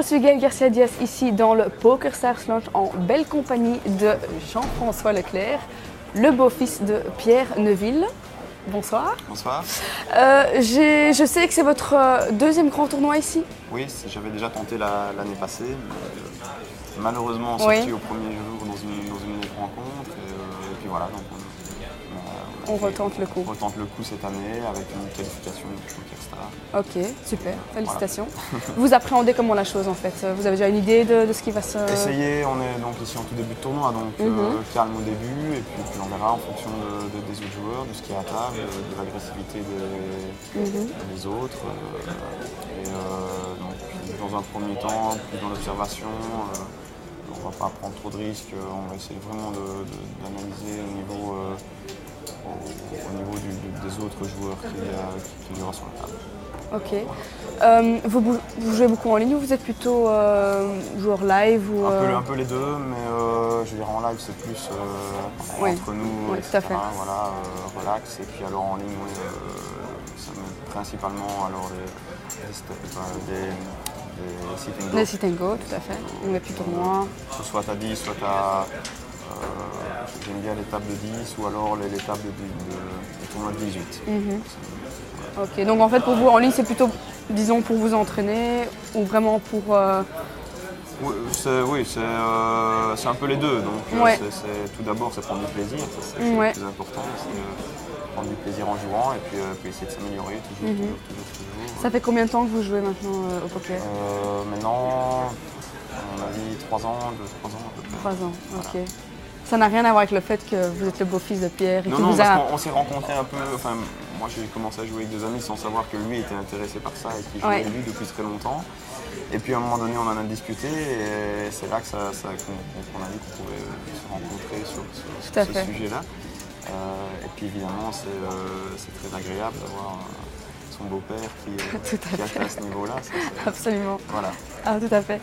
suis Gaëlle Garcia Diaz ici dans le Poker Stars Lounge en belle compagnie de Jean-François Leclerc, le beau-fils de Pierre Neuville. Bonsoir. Bonsoir. Je sais que c'est votre deuxième grand tournoi ici. Oui, j'avais déjà tenté l'année passée, mais malheureusement sorti au premier jour dans une rencontre. Et puis voilà, donc on retente le coup. On retente le coup cette année avec une qualification au PokerStars. Ok, super, félicitations. Voilà. Vous appréhendez comment la chose en fait? Vous avez déjà une idée de ce qui va se... Essayer, on est donc ici en tout début de tournoi, donc calme au début et puis on verra en fonction des autres joueurs, de ce qu'il y a à table, de l'agressivité des autres. Donc dans un premier temps, plus dans l'observation, on ne va pas prendre trop de risques, on va essayer vraiment d'analyser au niveau des autres joueurs qu'il y aura sur la table. Ok. Vous jouez beaucoup en ligne ou vous êtes plutôt joueur live ou, un peu les deux, mais je veux dire en live c'est plus entre nous, etc. Voilà, relax. Et puis alors en ligne, ça met principalement alors des sit and go, tout à fait. On met plus tournoi. Soit à 10, soit à... j'aime bien les tables de 10 ou alors les tables de tournoi de 18. Ok, donc en fait pour vous en ligne c'est plutôt, disons, pour vous entraîner ou vraiment pour... Oui, c'est un peu les deux. Donc tout d'abord c'est prendre du plaisir, c'est le plus important. C'est prendre du plaisir en jouant et puis essayer de s'améliorer toujours. Ça fait combien de temps que vous jouez maintenant au poker? Maintenant, on a dit 3 ans, 2-3 ans à peu près. 3 ans, ok. Voilà. Ça n'a rien à voir avec le fait que vous êtes le beau-fils de Pierre et non, parce qu'on s'est rencontrés un peu, enfin moi j'ai commencé à jouer avec 2 amis sans savoir que lui était intéressé par ça et qu'il jouait lui depuis très longtemps. Et puis à un moment donné on en a discuté et c'est là que qu'on a dit qu'on pouvait se rencontrer sur ce sujet-là. Et puis évidemment c'est très agréable d'avoir son beau-père qui est à ce niveau-là. Absolument. Voilà. Ah, tout à fait.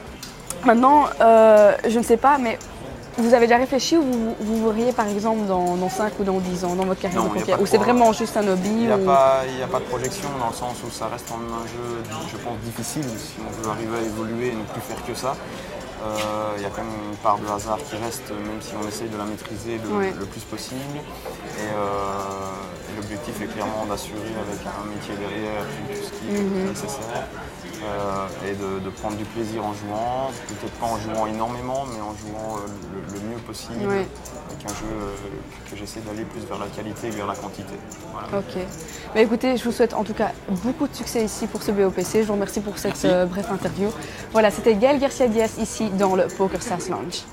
Maintenant, je ne sais pas, mais vous avez déjà réfléchi où vous verriez par exemple dans 5 ou dans 10 ans dans votre carrière de poker? Ou c'est vraiment juste un hobby? Il n'y a pas de projection dans le sens où ça reste quand même un jeu, je pense, difficile si on veut arriver à évoluer et ne plus faire que ça. Il y a quand même une part de hasard qui reste, même si on essaye de la maîtriser le plus possible. Et l'objectif est clairement d'assurer avec un métier derrière tout ce qui est nécessaire. Et de prendre du plaisir en jouant, peut-être pas en jouant énormément, mais en jouant le mieux possible, avec un jeu que j'essaie d'aller plus vers la qualité que vers la quantité. Voilà. Ok. Bah, écoutez, je vous souhaite en tout cas beaucoup de succès ici pour ce BOPC. Je vous remercie pour cette brève interview. Voilà, c'était Gaëlle Garcia Diaz ici dans le Poker Stars Lounge.